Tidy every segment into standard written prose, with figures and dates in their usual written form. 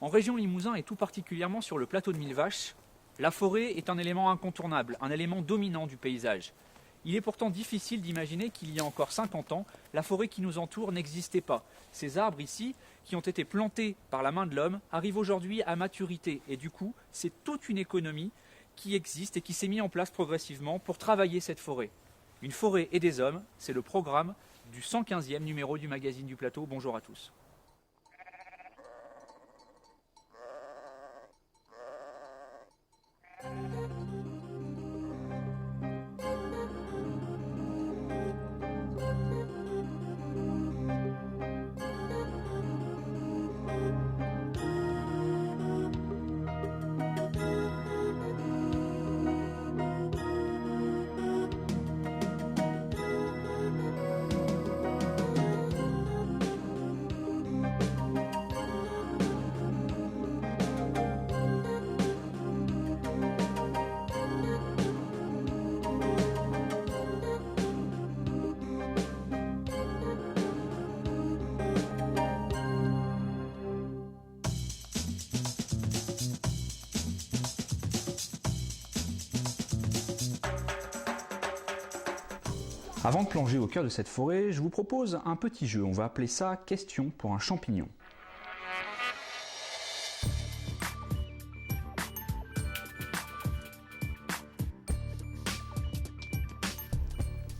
En région Limousin et tout particulièrement sur le plateau de Millevaches, la forêt est un élément incontournable, un élément dominant du paysage. Il est pourtant difficile d'imaginer qu'il y a encore 50 ans, la forêt qui nous entoure n'existait pas. Ces arbres ici, qui ont été plantés par la main de l'homme, arrivent aujourd'hui à maturité. Et du coup, c'est toute une économie qui existe et qui s'est mise en place progressivement pour travailler cette forêt. Une forêt et des hommes, c'est le programme du 115e numéro du magazine du Plateau. Bonjour à tous. Avant de plonger au cœur de cette forêt, je vous propose un petit jeu. On va appeler ça « Question pour un champignon ».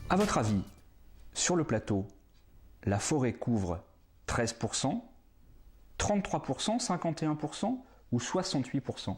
À votre avis, sur le plateau, la forêt couvre 13%, 33%, 51% ou 68%?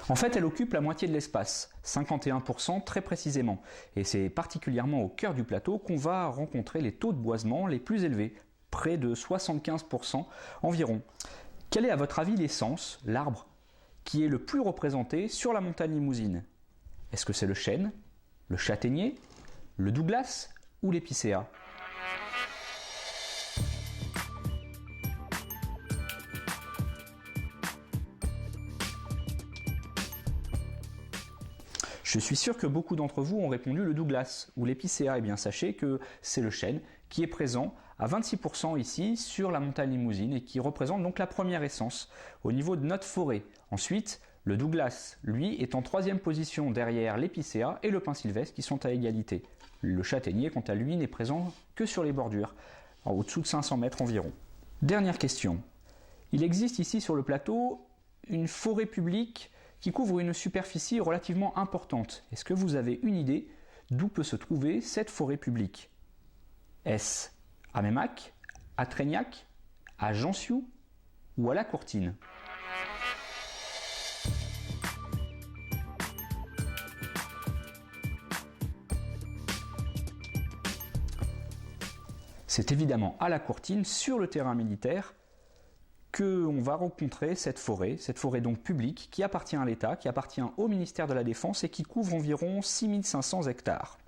En fait, elle occupe la moitié de l'espace, 51% très précisément. Et c'est particulièrement au cœur du plateau qu'on va rencontrer les taux de boisement les plus élevés, près de 75% environ. Quel est à votre avis l'essence, l'arbre, qui est le plus représenté sur la montagne limousine? Est-ce que c'est le chêne, le châtaignier, le douglas ou l'épicéa? Je suis sûr que beaucoup d'entre vous ont répondu le douglas ou l'épicéa. Eh bien, sachez que c'est le chêne qui est présent à 26% ici sur la montagne limousine et qui représente donc la première essence au niveau de notre forêt. Ensuite, le douglas, lui, est en troisième position derrière l'épicéa et le pin sylvestre qui sont à égalité. Le châtaignier, quant à lui, n'est présent que sur les bordures, au-dessous de 500 mètres environ. Dernière question. Il existe ici sur le plateau une forêt publique qui couvre une superficie relativement importante. Est-ce que vous avez une idée d'où peut se trouver cette forêt publique? Est-ce à Meymac, à Trégnac, à Jansiou ou à La Courtine? C'est évidemment à La Courtine, sur le terrain militaire, qu'on va rencontrer cette forêt donc publique qui appartient à l'État, qui appartient au ministère de la Défense et qui couvre environ 6500 hectares.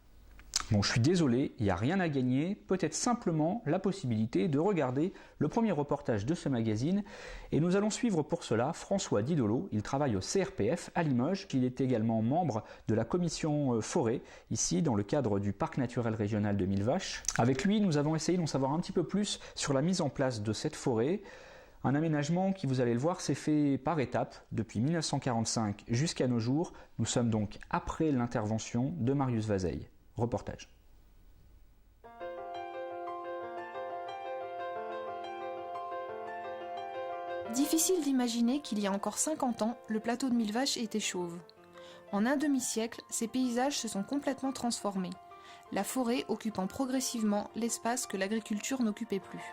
Bon, je suis désolé, il n'y a rien à gagner, peut-être simplement la possibilité de regarder le premier reportage de ce magazine. Et nous allons suivre pour cela François Didolo. Il travaille au CRPF à Limoges. Il est également membre de la commission forêt, ici dans le cadre du parc naturel régional de Millevaches. Avec lui, nous avons essayé d'en savoir un petit peu plus sur la mise en place de cette forêt. Un aménagement qui, vous allez le voir, s'est fait par étapes depuis 1945 jusqu'à nos jours. Nous sommes donc après l'intervention de Marius Vazeille. Reportage. Difficile d'imaginer qu'il y a encore 50 ans, le plateau de Millevaches était chauve. En un demi-siècle, ces paysages se sont complètement transformés, la forêt occupant progressivement l'espace que l'agriculture n'occupait plus.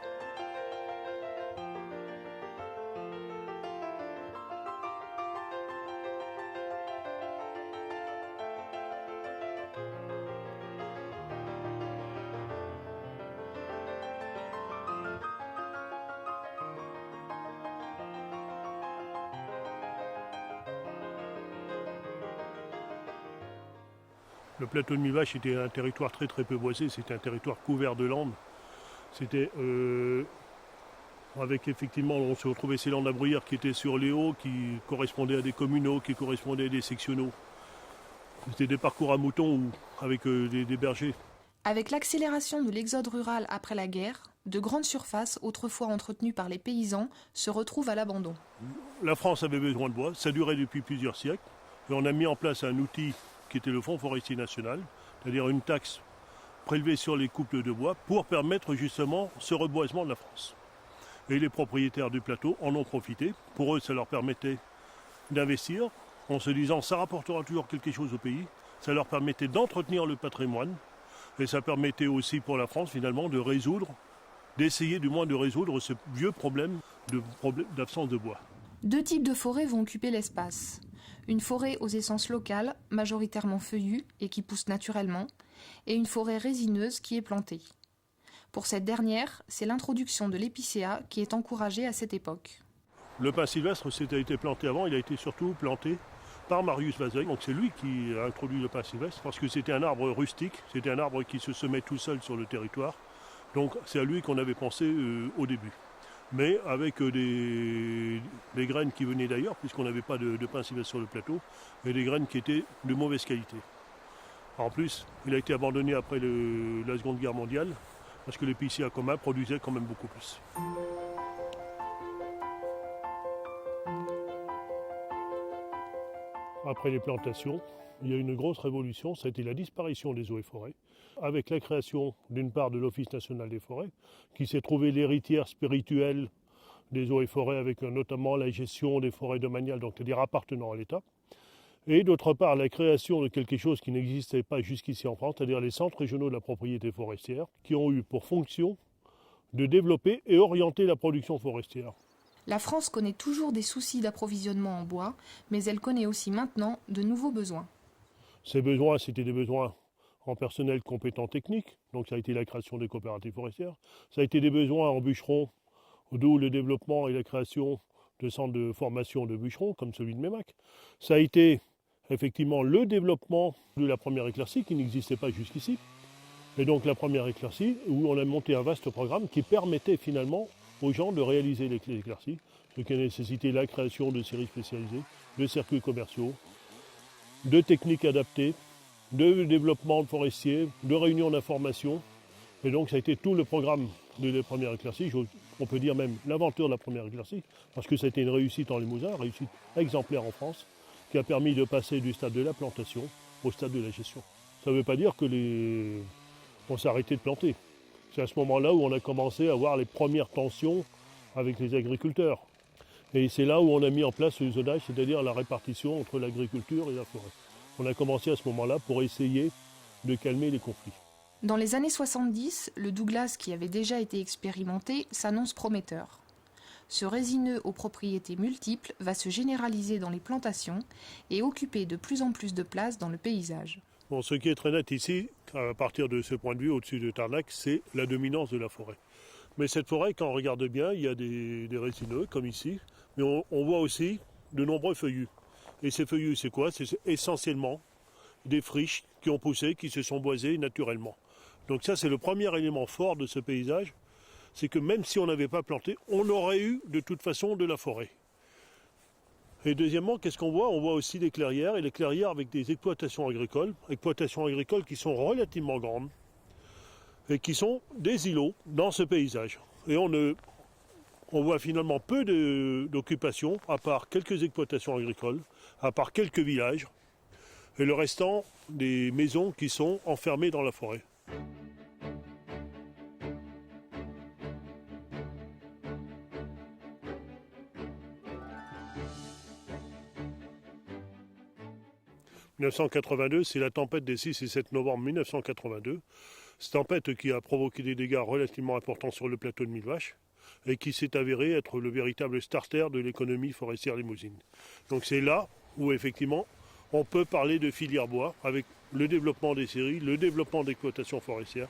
Le plateau de Millevaches était un territoire très peu boisé, c'était un territoire couvert de landes. C'était avec effectivement, on se retrouvait ces landes à bruyères qui étaient sur les hauts, qui correspondaient à des communaux, qui correspondaient à des sectionaux. C'était des parcours à moutons avec des bergers. Avec l'accélération de l'exode rural après la guerre, de grandes surfaces, autrefois entretenues par les paysans, se retrouvent à l'abandon. La France avait besoin de bois, ça durait depuis plusieurs siècles. Et on a mis en place un outil qui était le Fonds forestier national, c'est-à-dire une taxe prélevée sur les couples de bois pour permettre justement ce reboisement de la France. Et les propriétaires du plateau en ont profité. Pour eux, ça leur permettait d'investir en se disant ça rapportera toujours quelque chose au pays. Ça leur permettait d'entretenir le patrimoine et ça permettait aussi pour la France finalement d'essayer du moins de résoudre ce vieux problème d'absence de bois. 2 types de forêts vont occuper l'espace. Une forêt aux essences locales, majoritairement feuillues et qui pousse naturellement, et une forêt résineuse qui est plantée. Pour cette dernière, c'est l'introduction de l'épicéa qui est encouragée à cette époque. Le pin sylvestre, c'était été planté avant, il a été surtout planté par Marius Vazeuil. Donc c'est lui qui a introduit le pin sylvestre parce que c'était un arbre rustique, c'était un arbre qui se semait tout seul sur le territoire. Donc c'est à lui qu'on avait pensé au début. Mais avec des graines qui venaient d'ailleurs, puisqu'on n'avait pas de pin sylvestre sur le plateau, et des graines qui étaient de mauvaise qualité. En plus, il a été abandonné après la Seconde Guerre mondiale, parce que l'épicéa commun produisait quand même beaucoup plus. Après les plantations, il y a eu une grosse révolution, ça a été la disparition des eaux et forêts, avec la création d'une part de l'Office national des forêts, qui s'est trouvé l'héritière spirituelle des eaux et forêts, avec notamment la gestion des forêts domaniales, donc c'est-à-dire appartenant à l'État. Et d'autre part, la création de quelque chose qui n'existait pas jusqu'ici en France, c'est-à-dire les centres régionaux de la propriété forestière, qui ont eu pour fonction de développer et orienter la production forestière. La France connaît toujours des soucis d'approvisionnement en bois, mais elle connaît aussi maintenant de nouveaux besoins. Ces besoins, c'était des besoins en personnel compétent technique, donc ça a été la création des coopératives forestières. Ça a été des besoins en bûcherons, d'où le développement et la création de centres de formation de bûcherons, comme celui de Mémac. Ça a été effectivement le développement de la première éclaircie, qui n'existait pas jusqu'ici. Et donc la première éclaircie, où on a monté un vaste programme qui permettait finalement aux gens de réaliser les éclaircies, ce qui a nécessité la création de séries spécialisées, de circuits commerciaux, de techniques adaptées, de développement de forestiers, de réunions d'information. Et donc ça a été tout le programme de la première éclaircie, on peut dire même l'aventure de la première éclaircie, parce que c'était une réussite en Limousin, une réussite exemplaire en France, qui a permis de passer du stade de la plantation au stade de la gestion. Ça ne veut pas dire qu'on s'est arrêté de planter. C'est à ce moment-là où on a commencé à avoir les premières tensions avec les agriculteurs. Et c'est là où on a mis en place le zonage, c'est-à-dire la répartition entre l'agriculture et la forêt. On a commencé à ce moment-là pour essayer de calmer les conflits. Dans les années 70, le Douglas, qui avait déjà été expérimenté, s'annonce prometteur. Ce résineux aux propriétés multiples va se généraliser dans les plantations et occuper de plus en plus de place dans le paysage. Bon, ce qui est très net ici, à partir de ce point de vue au-dessus de Tarnac, c'est la dominance de la forêt. Mais cette forêt, quand on regarde bien, il y a des résineux, comme ici, mais on voit aussi de nombreux feuillus. Et ces feuillus, c'est quoi? C'est essentiellement des friches qui ont poussé, qui se sont boisées naturellement. Donc ça, c'est le premier élément fort de ce paysage, c'est que même si on n'avait pas planté, on aurait eu de toute façon de la forêt. Et deuxièmement, qu'est-ce qu'on voit? On voit aussi des clairières, et les clairières avec des exploitations agricoles qui sont relativement grandes, et qui sont des îlots dans ce paysage. Et on voit finalement peu d'occupation, à part quelques exploitations agricoles, à part quelques villages, et le restant des maisons qui sont enfermées dans la forêt. « 1982, c'est la tempête des 6 et 7 novembre 1982. Cette tempête qui a provoqué des dégâts relativement importants sur le plateau de Millevaches et qui s'est avéré être le véritable starter de l'économie forestière limousine. Donc c'est là où effectivement on peut parler de filière bois avec le développement des scieries, le développement d'exploitation forestière,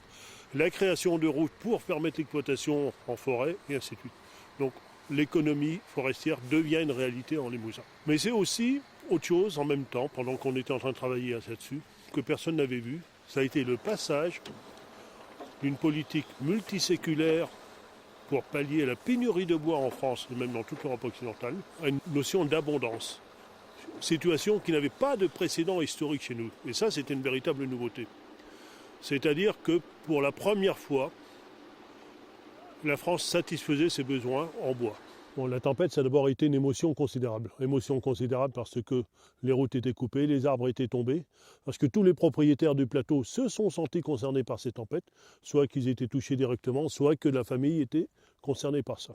la création de routes pour permettre l'exploitation en forêt et ainsi de suite. Donc l'économie forestière devient une réalité en Limousin. Mais c'est aussi autre chose en même temps, pendant qu'on était en train de travailler là-dessus, que personne n'avait vu, ça a été le passage d'une politique multiséculaire pour pallier la pénurie de bois en France et même dans toute l'Europe occidentale, à une notion d'abondance. situation qui n'avait pas de précédent historique chez nous. Et ça, c'était une véritable nouveauté. C'est-à-dire que pour la première fois, la France satisfaisait ses besoins en bois. Bon, la tempête, ça a d'abord été une émotion considérable. Émotion considérable parce que les routes étaient coupées, les arbres étaient tombés, parce que tous les propriétaires du plateau se sont sentis concernés par ces tempêtes, soit qu'ils étaient touchés directement, soit que la famille était concernée par ça.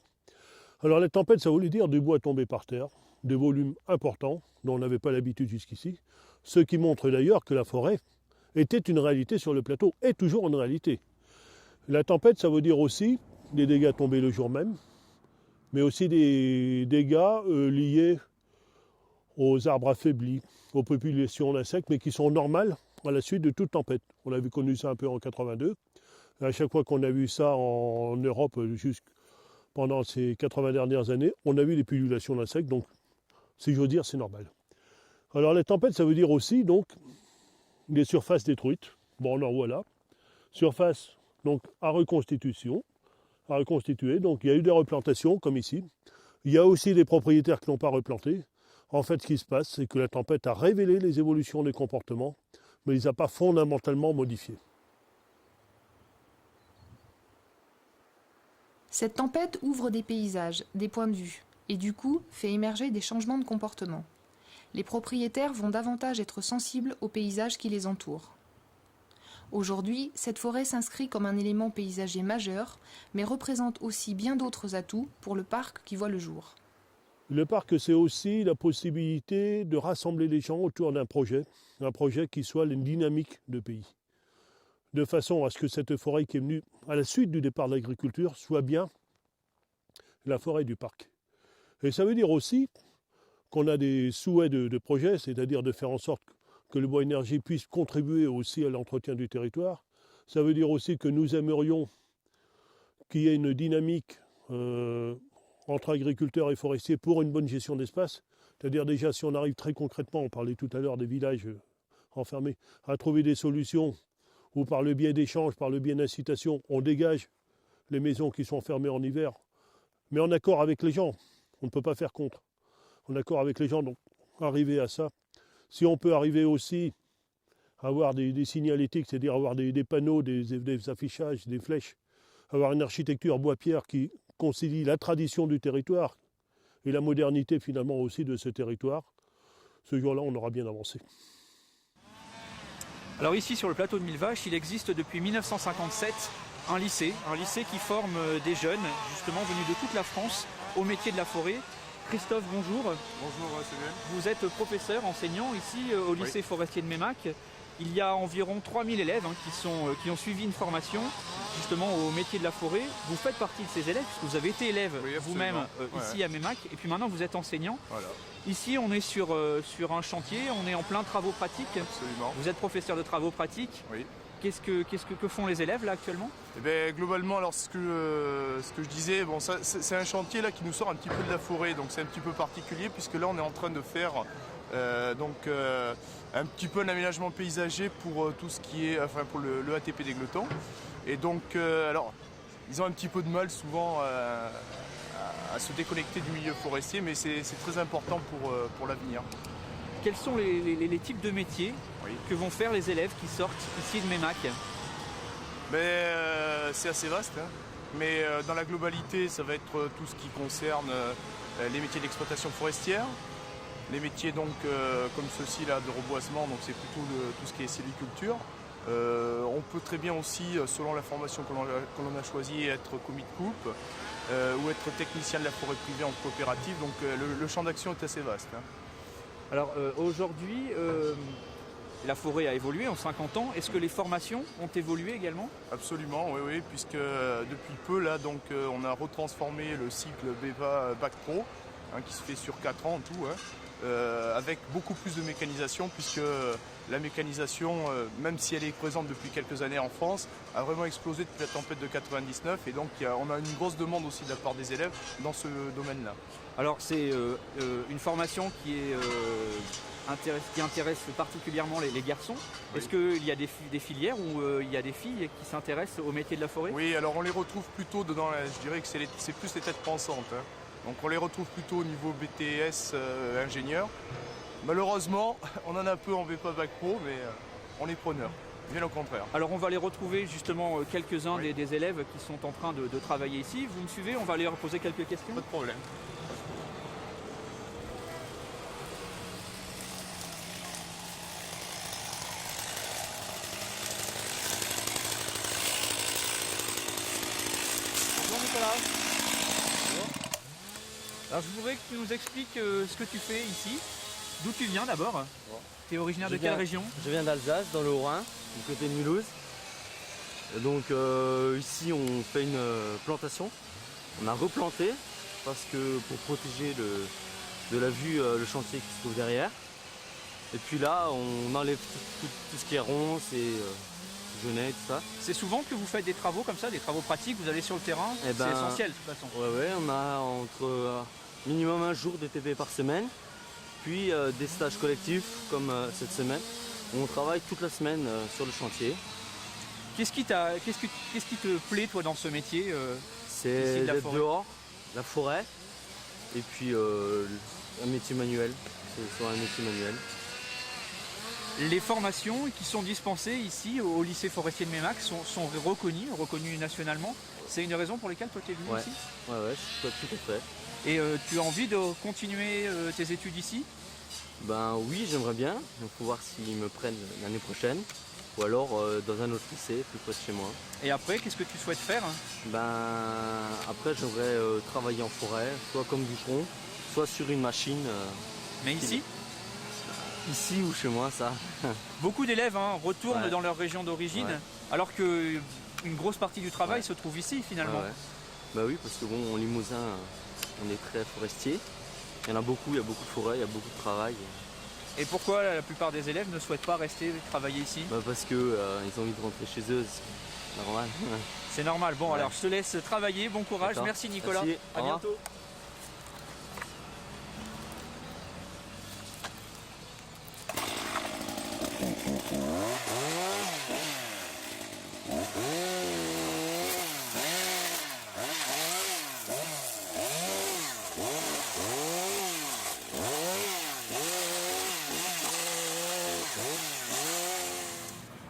Alors la tempête, ça voulait dire du bois tombé par terre, des volumes importants dont on n'avait pas l'habitude jusqu'ici, ce qui montre d'ailleurs que la forêt était une réalité sur le plateau, est toujours une réalité. La tempête, ça veut dire aussi des dégâts tombés le jour même, mais aussi des dégâts liés aux arbres affaiblis, aux populations d'insectes, mais qui sont normales à la suite de toute tempête. On avait connu ça un peu en 82. Et à chaque fois qu'on a vu ça en Europe, pendant ces 80 dernières années, on a vu des pullulations d'insectes, donc si j'ose dire, c'est normal. Alors la tempête, ça veut dire aussi donc des surfaces détruites. Bon, alors voilà. Surface donc à reconstituer. Donc il y a eu des replantations, comme ici. Il y a aussi des propriétaires qui n'ont pas replanté. En fait, ce qui se passe, c'est que la tempête a révélé les évolutions des comportements, mais il ne les a pas fondamentalement modifiés. Cette tempête ouvre des paysages, des points de vue, et du coup fait émerger des changements de comportement. Les propriétaires vont davantage être sensibles aux paysages qui les entourent. Aujourd'hui, cette forêt s'inscrit comme un élément paysager majeur, mais représente aussi bien d'autres atouts pour le parc qui voit le jour. Le parc, c'est aussi la possibilité de rassembler les gens autour d'un projet qui soit une dynamique de pays. De façon à ce que cette forêt qui est venue à la suite du départ de l'agriculture soit bien la forêt du parc. Et ça veut dire aussi qu'on a des souhaits de projet, c'est-à-dire de faire en sorte que le bois énergie puisse contribuer aussi à l'entretien du territoire. Ça veut dire aussi que nous aimerions qu'il y ait une dynamique entre agriculteurs et forestiers pour une bonne gestion d'espace. C'est-à-dire déjà, si on arrive très concrètement, on parlait tout à l'heure des villages enfermés, à trouver des solutions où par le biais d'échanges, par le biais d'incitation, on dégage les maisons qui sont fermées en hiver, mais en accord avec les gens. On ne peut pas faire contre. En accord avec les gens, donc arriver à ça. Si on peut arriver aussi à avoir des signalétiques, c'est-à-dire avoir des panneaux, des affichages, des flèches, avoir une architecture bois-pierre qui concilie la tradition du territoire et la modernité finalement aussi de ce territoire, ce jour-là, on aura bien avancé. Alors ici, sur le plateau de Millevaches, il existe depuis 1957 un lycée qui forme des jeunes, justement venus de toute la France, au métier de la forêt. Christophe, bonjour. Bonjour, Sébastien. Vous êtes professeur, enseignant ici au lycée forestier de Meymac. Il y a environ 3000 élèves qui ont suivi une formation justement au métier de la forêt. Vous faites partie de ces élèves puisque vous avez été élève vous-même ici à Meymac et puis maintenant vous êtes enseignant. Voilà. Ici on est sur un chantier, on est en plein travaux pratiques. Absolument. Vous êtes professeur de travaux pratiques. Oui. Que font les élèves là actuellement? Eh bien, globalement, alors ce que je disais, bon, c'est un chantier là qui nous sort un petit peu de la forêt, donc c'est un petit peu particulier puisque là on est en train de faire un petit peu un aménagement paysager pour tout ce qui est, enfin pour le ATP d'Égletons. Et donc, alors, ils ont un petit peu de mal souvent à se déconnecter du milieu forestier, mais c'est très important pour l'avenir. Quels sont les types de métiers que vont faire les élèves qui sortent ici de Meymac? C'est assez vaste, hein. Mais dans la globalité, ça va être tout ce qui concerne les métiers d'exploitation forestière, les métiers donc comme ceux-ci là de reboisement, donc c'est plutôt tout ce qui est sylviculture. On peut très bien aussi, selon la formation que l'on a choisie, être commis de coupe ou être technicien de la forêt privée en coopérative, donc le champ d'action est assez vaste, hein. Alors aujourd'hui, la forêt a évolué en 50 ans. Est-ce que les formations ont évolué également? Absolument, oui, puisque depuis peu, là, donc, on a retransformé le cycle BEVA Bac Pro, hein, qui se fait sur 4 ans en tout, hein, avec beaucoup plus de mécanisation, puisque la mécanisation, même si elle est présente depuis quelques années en France, a vraiment explosé depuis la tempête de 99, et donc on a une grosse demande aussi de la part des élèves dans ce domaine-là. Alors c'est une formation qui intéresse particulièrement les garçons. Oui. Est-ce qu'il y a des filières où il y a des filles qui s'intéressent au métier de la forêt? Oui, alors on les retrouve plutôt dedans, je dirais que c'est plus les têtes pensantes, hein. Donc on les retrouve plutôt au niveau BTS ingénieur. Malheureusement, on en a peu en VEPA Bac Pro, mais on est preneur. Bien au contraire. Alors on va aller retrouver justement quelques-uns des élèves qui sont en train de travailler ici. Vous me suivez? On va aller leur poser quelques questions. Pas de problème. Bonjour Nicolas. Bonjour. Alors je voudrais que tu nous expliques ce que tu fais ici. D'où tu viens d'abord? Tu es originaire de quelle région? Je viens d'Alsace, dans le Haut-Rhin, du côté de Mulhouse. Et donc ici on fait une plantation. On a replanté parce que pour protéger de la vue le chantier qui se trouve derrière. Et puis là on enlève tout ce qui est ronces et genêts, tout ça. C'est souvent que vous faites des travaux comme ça, des travaux pratiques, vous allez sur le terrain, Eh ben, c'est essentiel de toute façon. Ouais, on a entre minimum un jour de TP par semaine, puis des stages collectifs comme cette semaine, où on travaille toute la semaine sur le chantier. Qu'est-ce qui te plaît toi dans ce métier C'est d'être dehors, la forêt, et puis un métier manuel, c'est soit un métier manuel. Les formations qui sont dispensées ici au lycée forestier de Meymac sont reconnues nationalement. C'est une raison pour laquelle toi tu es venu ici? Ouais, tout à fait. Et tu as envie de continuer tes études ici? Ben oui, j'aimerais bien. Il faut voir s'ils me prennent l'année prochaine. Ou alors dans un autre lycée, plus près de chez moi. Et après, qu'est-ce que tu souhaites faire? Ben après, j'aimerais travailler en forêt, soit comme bûcheron, soit sur une machine. Mais ici? Ici ou chez moi, ça. Beaucoup d'élèves retournent dans leur région d'origine, alors qu'une grosse partie du travail se trouve ici finalement. Bah oui, parce que bon, en Limousin, on est très forestier. Il y en a beaucoup, il y a beaucoup de forêts, il y a beaucoup de travail. Et pourquoi la plupart des élèves ne souhaitent pas rester travailler ici? Parce qu'ils ont envie de rentrer chez eux, c'est normal. C'est normal. Bon, alors je te laisse travailler. Bon courage. Merci Nicolas. Merci. À bientôt.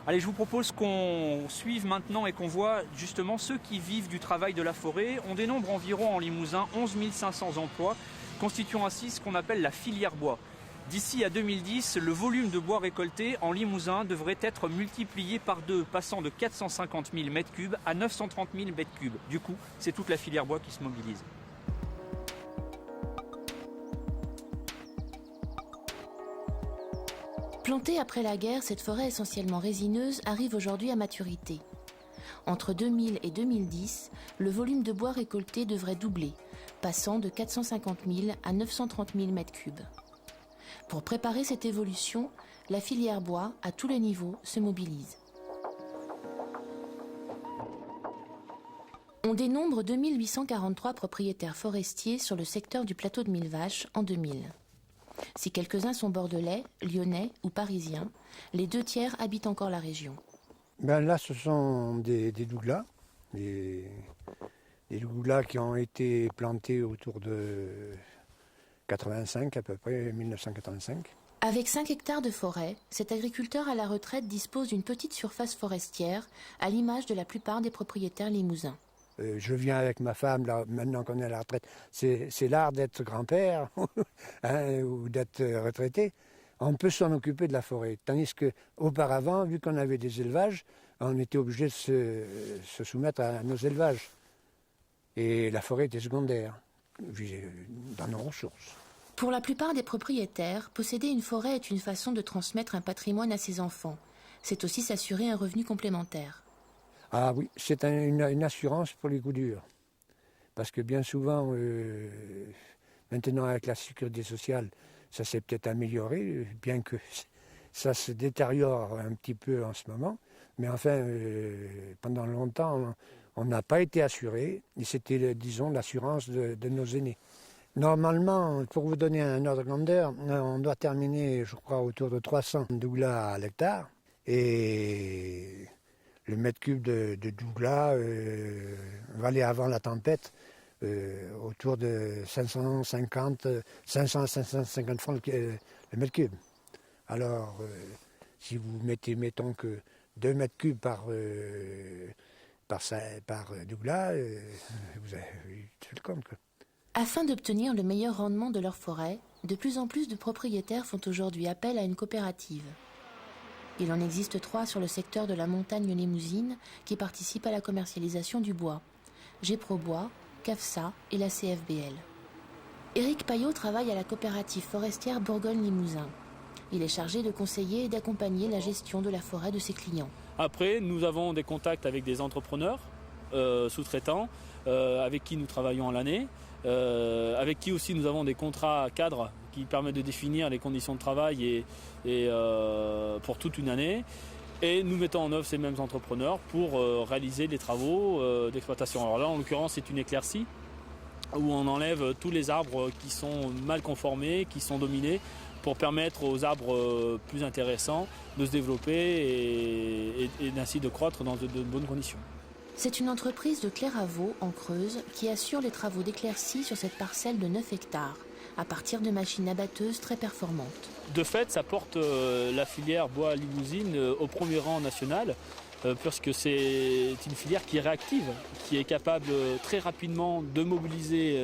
Allez, je vous propose qu'on suive maintenant et qu'on voit justement ceux qui vivent du travail de la forêt. On dénombre environ en Limousin 11 500 emplois, constituant ainsi ce qu'on appelle la filière bois. D'ici à 2010, le volume de bois récolté en Limousin devrait être multiplié par 2, passant de 450 000 m3 à 930 000 m3. Du coup, c'est toute la filière bois qui se mobilise. Plantée après la guerre, cette forêt essentiellement résineuse arrive aujourd'hui à maturité. Entre 2000 et 2010, le volume de bois récolté devrait doubler, passant de 450 000 à 930 000 m3. Pour préparer cette évolution, la filière bois, à tous les niveaux, se mobilise. On dénombre 2843 propriétaires forestiers sur le secteur du plateau de Millevaches en 2000. Si quelques-uns sont bordelais, lyonnais ou parisiens, les 2/3 habitent encore la région. Là, ce sont des douglas, des douglas qui ont été plantés autour de 85 à peu près, 1985. Avec 5 hectares de forêt, cet agriculteur à la retraite dispose d'une petite surface forestière, à l'image de la plupart des propriétaires limousins. Je viens avec ma femme, là, maintenant qu'on est à la retraite. C'est l'art d'être grand-père ou d'être retraité. On peut s'en occuper de la forêt. Tandis qu'auparavant, vu qu'on avait des élevages, on était obligé de se soumettre à nos élevages. Et la forêt était secondaire dans nos ressources. Pour la plupart des propriétaires, posséder une forêt est une façon de transmettre un patrimoine à ses enfants. C'est aussi s'assurer un revenu complémentaire. Ah oui, c'est une assurance pour les coups durs. Parce que bien souvent, maintenant avec la sécurité sociale, ça s'est peut-être amélioré, bien que ça se détériore un petit peu en ce moment. Mais enfin, pendant longtemps, on n'a pas été assuré. Et c'était, disons, l'assurance de nos aînés. Normalement, pour vous donner un ordre de grandeur, on doit terminer, je crois, autour de 300 douglas à l'hectare. Et le mètre cube de douglas valait avant la tempête autour de 500 à 550 francs mètre cube. Alors, si vous mettez, mettons que 2 mètres cubes par douglas, vous avez tout le compte, quoi. Afin d'obtenir le meilleur rendement de leur forêt, de plus en plus de propriétaires font aujourd'hui appel à une coopérative. Il en existe 3 sur le secteur de la montagne limousine qui participent à la commercialisation du bois. Géprobois, CAFSA et la CFBL. Éric Payot travaille à la coopérative forestière Bourgogne-Limousin. Il est chargé de conseiller et d'accompagner la gestion de la forêt de ses clients. Après, nous avons des contacts avec des entrepreneurs, sous-traitants, avec qui nous travaillons à l'année, avec qui aussi nous avons des contrats cadres qui permettent de définir les conditions de travail et pour toute une année. Et nous mettons en œuvre ces mêmes entrepreneurs pour réaliser les travaux d'exploitation. Alors là, en l'occurrence, c'est une éclaircie où on enlève tous les arbres qui sont mal conformés, qui sont dominés, pour permettre aux arbres plus intéressants de se développer et ainsi de croître dans de bonnes conditions. C'est une entreprise de Clairavaux, en Creuse, qui assure les travaux d'éclaircie sur cette parcelle de 9 hectares, à partir de machines abatteuses très performantes. De fait, ça porte la filière bois limousine au premier rang national, puisque c'est une filière qui est réactive, qui est capable très rapidement de mobiliser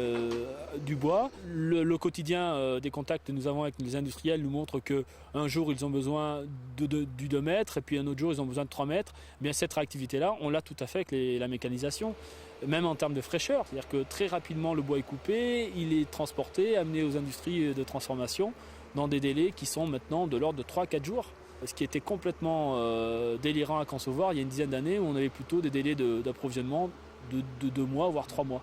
du bois. Le quotidien des contacts que nous avons avec les industriels nous montre qu'un jour ils ont besoin du 2 mètres et puis un autre jour ils ont besoin de 3 mètres. Eh bien, cette réactivité-là, on l'a tout à fait avec la mécanisation, même en termes de fraîcheur. C'est-à-dire que très rapidement le bois est coupé, il est transporté, amené aux industries de transformation dans des délais qui sont maintenant de l'ordre de 3-4 jours. Ce qui était complètement délirant à concevoir il y a une dizaine d'années où on avait plutôt des délais d'approvisionnement de 2 mois, voire 3 mois.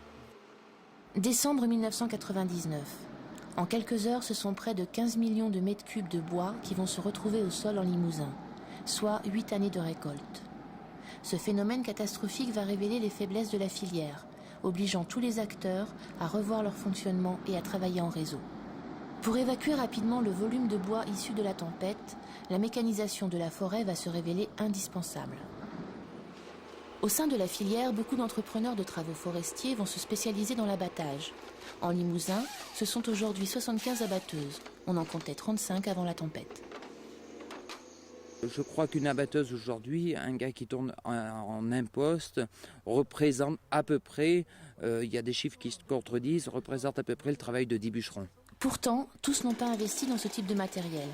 Décembre 1999. En quelques heures, ce sont près de 15 millions de mètres cubes de bois qui vont se retrouver au sol en Limousin, soit 8 années de récolte. Ce phénomène catastrophique va révéler les faiblesses de la filière, obligeant tous les acteurs à revoir leur fonctionnement et à travailler en réseau. Pour évacuer rapidement le volume de bois issu de la tempête, la mécanisation de la forêt va se révéler indispensable. Au sein de la filière, beaucoup d'entrepreneurs de travaux forestiers vont se spécialiser dans l'abattage. En Limousin, ce sont aujourd'hui 75 abatteuses. On en comptait 35 avant la tempête. Je crois qu'une abatteuse aujourd'hui, un gars qui tourne en imposte, représente à peu près, il y a des chiffres qui se contredisent, représente à peu près le travail de 10 bûcherons. Pourtant, tous n'ont pas investi dans ce type de matériel.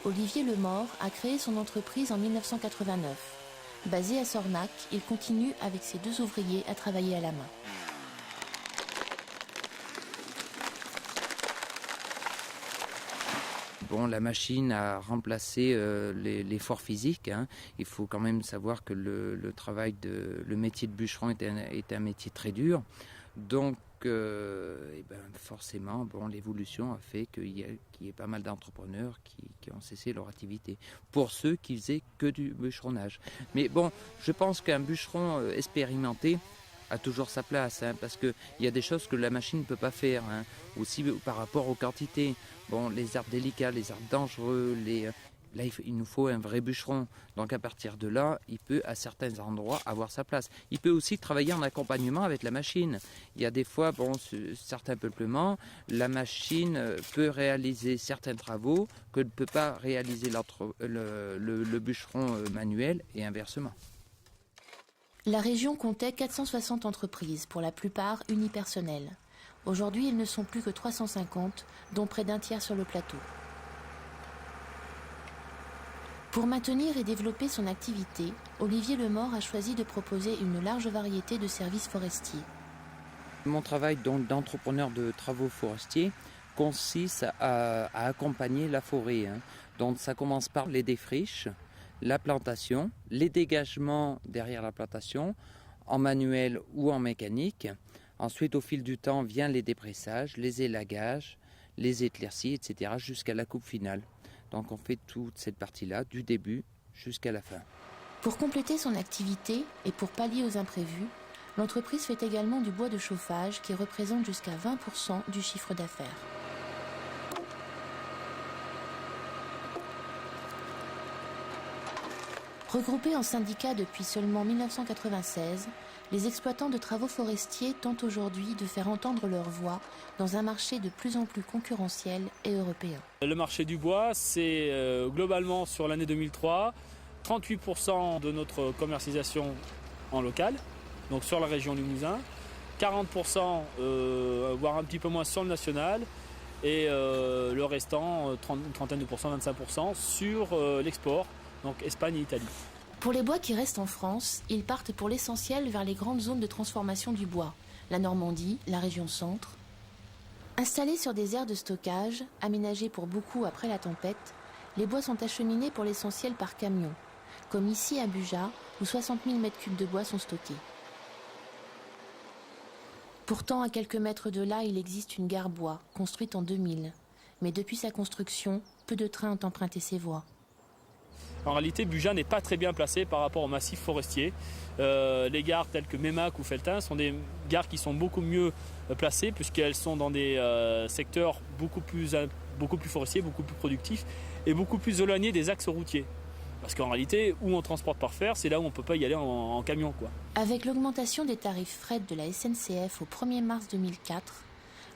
Olivier Lemort a créé son entreprise en 1989. Basé à Sornac, il continue avec ses 2 ouvriers à travailler à la main. Bon, la machine a remplacé l'effort physique. Hein. Il faut quand même savoir que le travail le métier de bûcheron est un métier très dur. Donc, forcément, l'évolution a fait qu'il y ait pas mal d'entrepreneurs qui ont cessé leur activité. Pour ceux qui faisaient que du bûcheronnage. Mais bon, je pense qu'un bûcheron expérimenté a toujours sa place, hein, parce qu'il y a des choses que la machine ne peut pas faire, hein, aussi par rapport aux quantités. Bon, les arbres délicats, les arbres dangereux, là, il nous faut un vrai bûcheron. Donc à partir de là, il peut à certains endroits avoir sa place. Il peut aussi travailler en accompagnement avec la machine. Il y a des fois, certains peuplements, la machine peut réaliser certains travaux que ne peut pas réaliser le bûcheron manuel et inversement. La région comptait 460 entreprises, pour la plupart unipersonnelles. Aujourd'hui, ils ne sont plus que 350, dont près d'un tiers sur le plateau. Pour maintenir et développer son activité, Olivier Lemort a choisi de proposer une large variété de services forestiers. Mon travail d'entrepreneur de travaux forestiers consiste à accompagner la forêt. Hein. Donc ça commence par les défriches, la plantation, les dégagements derrière la plantation, en manuel ou en mécanique. Ensuite, au fil du temps, vient les dépressages, les élagages, les éclaircies, etc. jusqu'à la coupe finale. Donc on fait toute cette partie-là, du début jusqu'à la fin. Pour compléter son activité et pour pallier aux imprévus, l'entreprise fait également du bois de chauffage qui représente jusqu'à 20% du chiffre d'affaires. Regroupée en syndicat depuis seulement 1996, les exploitants de travaux forestiers tentent aujourd'hui de faire entendre leur voix dans un marché de plus en plus concurrentiel et européen. Le marché du bois, c'est globalement sur l'année 2003, 38% de notre commercialisation en local, donc sur la région Limousin, 40%, voire un petit peu moins sur le national, et le restant, une trentaine de pourcents, 25% sur l'export, donc Espagne et Italie. Pour les bois qui restent en France, ils partent pour l'essentiel vers les grandes zones de transformation du bois, la Normandie, la région centre. Installés sur des aires de stockage, aménagés pour beaucoup après la tempête, les bois sont acheminés pour l'essentiel par camion, comme ici à Buja, où 60 000 m3 de bois sont stockés. Pourtant, à quelques mètres de là, il existe une gare bois, construite en 2000. Mais depuis sa construction, peu de trains ont emprunté ces voies. En réalité, Buja n'est pas très bien placé par rapport au massif forestier. Les gares telles que Meymac ou Felletin sont des gares qui sont beaucoup mieux placées puisqu'elles sont dans des secteurs beaucoup plus forestiers, beaucoup plus productifs et beaucoup plus éloignés des axes routiers. Parce qu'en réalité, où on transporte par fer, c'est là où on ne peut pas y aller en camion, quoi. Avec l'augmentation des tarifs fret de la SNCF au 1er mars 2004,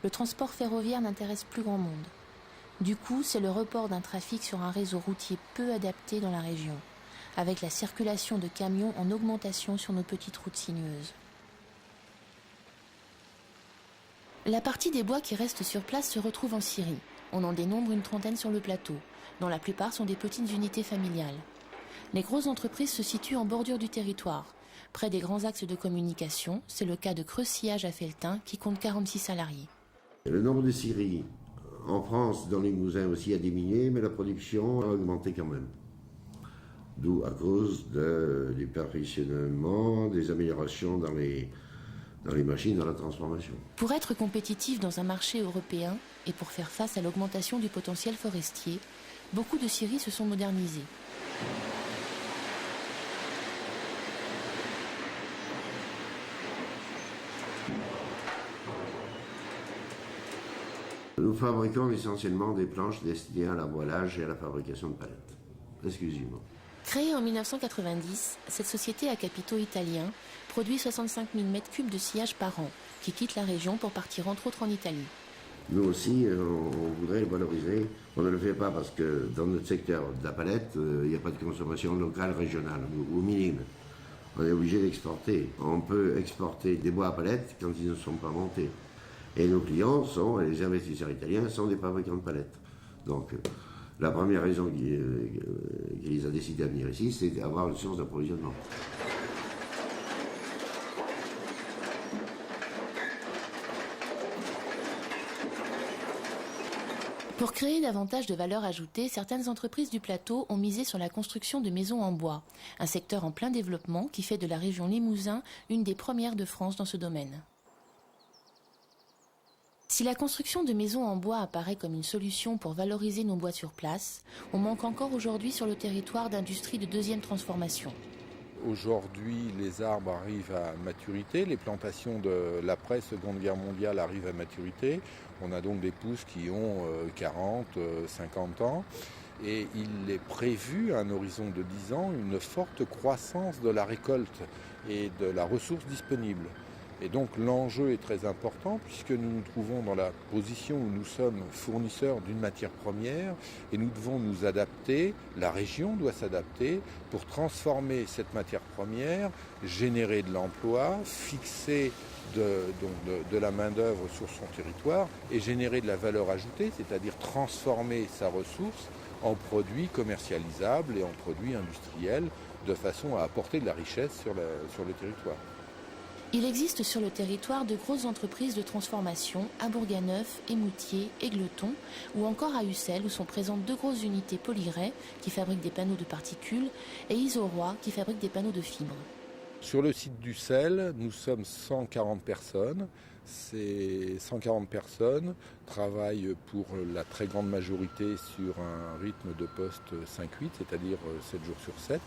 le transport ferroviaire n'intéresse plus grand monde. Du coup, c'est le report d'un trafic sur un réseau routier peu adapté dans la région, avec la circulation de camions en augmentation sur nos petites routes sinueuses. La partie des bois qui restent sur place se retrouve en Syrie. On en dénombre une trentaine sur le plateau, dont la plupart sont des petites unités familiales. Les grosses entreprises se situent en bordure du territoire, près des grands axes de communication. C'est le cas de Creux-Sillage à Felletin, qui compte 46 salariés. Le nombre de scieries en France, dans les Limousin aussi, a diminué, mais la production a augmenté quand même. D'où à cause du perfectionnement, des améliorations dans les machines, dans la transformation. Pour être compétitif dans un marché européen et pour faire face à l'augmentation du potentiel forestier, beaucoup de scieries se sont modernisées. Nous fabriquons essentiellement des planches destinées à l'arboilage et à la fabrication de palettes, exclusivement. Créée en 1990, cette société à capitaux italiens produit 65 000 m3 de sillage par an, qui quittent la région pour partir entre autres en Italie. Nous aussi, on voudrait le valoriser. On ne le fait pas parce que dans notre secteur de la palette, il n'y a pas de consommation locale, régionale ou minime. On est obligé d'exporter. On peut exporter des bois à palettes quand ils ne sont pas montés. Et nos clients les investisseurs italiens, sont des fabricants de palettes. Donc, la première raison qui les a décidé à venir ici, c'est d'avoir une source d'approvisionnement. Pour créer davantage de valeur ajoutée, certaines entreprises du plateau ont misé sur la construction de maisons en bois, un secteur en plein développement qui fait de la région Limousin une des premières de France dans ce domaine. Si la construction de maisons en bois apparaît comme une solution pour valoriser nos bois sur place, on manque encore aujourd'hui sur le territoire d'industries de deuxième transformation. Aujourd'hui, les arbres arrivent à maturité, les plantations de l'après-Seconde Guerre mondiale arrivent à maturité. On a donc des pousses qui ont 40, 50 ans. Et il est prévu, à un horizon de 10 ans, une forte croissance de la récolte et de la ressource disponible. Et donc l'enjeu est très important puisque nous nous trouvons dans la position où nous sommes fournisseurs d'une matière première et nous devons nous adapter, la région doit s'adapter pour transformer cette matière première, générer de l'emploi, fixer de la main-d'œuvre sur son territoire et générer de la valeur ajoutée, c'est-à-dire transformer sa ressource en produits commercialisables et en produits industriels de façon à apporter de la richesse sur le territoire. Il existe sur le territoire de grosses entreprises de transformation à Bourganeuf, Émoutier, Égletons ou encore à Ussel où sont présentes deux grosses unités Polyray qui fabriquent des panneaux de particules et Isoroy qui fabrique des panneaux de fibres. Sur le site d'Ussel, nous sommes 140 personnes. Ces 140 personnes travaillent pour la très grande majorité sur un rythme de poste 5-8, c'est-à-dire 7 jours sur 7.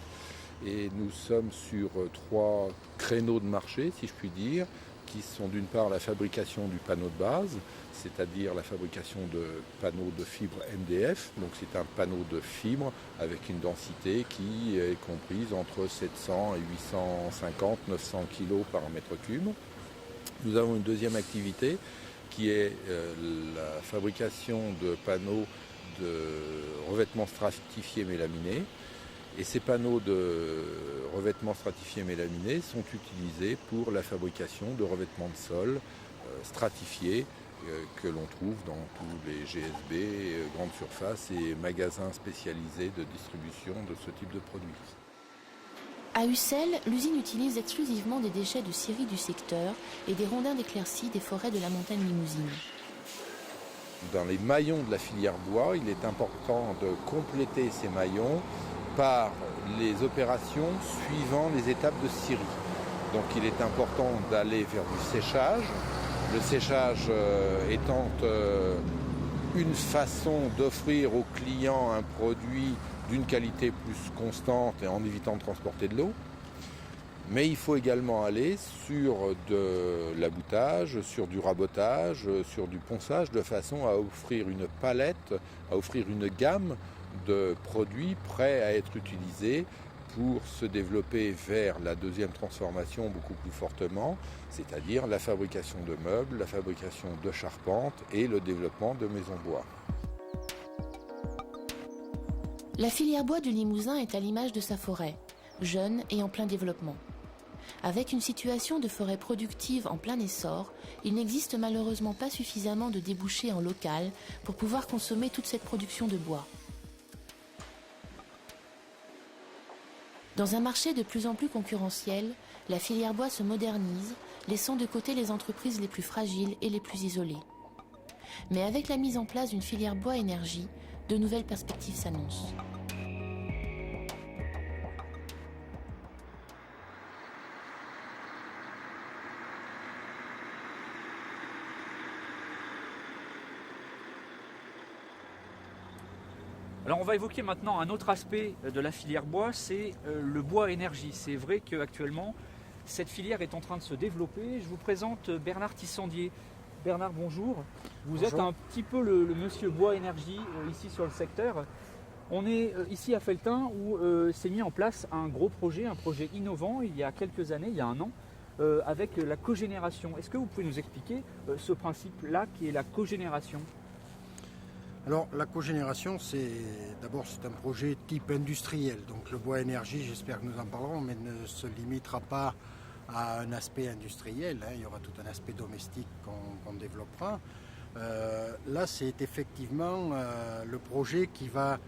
Et nous sommes sur 3 créneaux de marché, si je puis dire, qui sont d'une part la fabrication du panneau de base, c'est-à-dire la fabrication de panneaux de fibre MDF. Donc c'est un panneau de fibre avec une densité qui est comprise entre 700 et 850, 900 kg par mètre cube. Nous avons une deuxième activité qui est la fabrication de panneaux de revêtement stratifié mélaminé. Et ces panneaux de revêtement stratifié mélaminé sont utilisés pour la fabrication de revêtements de sol stratifiés que l'on trouve dans tous les GSB, grandes surfaces et magasins spécialisés de distribution de ce type de produits. À Ussel, l'usine utilise exclusivement des déchets de scierie du secteur et des rondins d'éclaircie des forêts de la montagne limousine. Dans les maillons de la filière bois, il est important de compléter ces maillons par les opérations suivant les étapes de scierie. Donc il est important d'aller vers du séchage. Le séchage étant une façon d'offrir aux clients un produit d'une qualité plus constante et en évitant de transporter de l'eau. Mais il faut également aller sur de l'aboutage, sur du rabotage, sur du ponçage, de façon à offrir une palette, à offrir une gamme de produits prêts à être utilisés pour se développer vers la deuxième transformation beaucoup plus fortement, c'est-à-dire la fabrication de meubles, la fabrication de charpentes et le développement de maisons bois. La filière bois du Limousin est à l'image de sa forêt, jeune et en plein développement. Avec une situation de forêt productive en plein essor, il n'existe malheureusement pas suffisamment de débouchés en local pour pouvoir consommer toute cette production de bois. Dans un marché de plus en plus concurrentiel, la filière bois se modernise, laissant de côté les entreprises les plus fragiles et les plus isolées. Mais avec la mise en place d'une filière bois énergie, de nouvelles perspectives s'annoncent. Alors on va évoquer maintenant un autre aspect de la filière bois, c'est le bois énergie. C'est vrai qu'actuellement, cette filière est en train de se développer. Je vous présente Bernard Tissandier. Bernard, bonjour. Vous êtes un petit peu le monsieur bois énergie ici sur le secteur. On est ici à Felletin où s'est mis en place un gros projet, un projet innovant il y a quelques années, il y a un an, avec la cogénération. Est-ce que vous pouvez nous expliquer ce principe-là qui est la cogénération ? Alors la cogénération, c'est un projet type industriel. Donc le bois énergie, j'espère que nous en parlerons, mais ne se limitera pas à un aspect industriel. Il y aura tout un aspect domestique qu'on développera. Là, c'est effectivement le projet qui va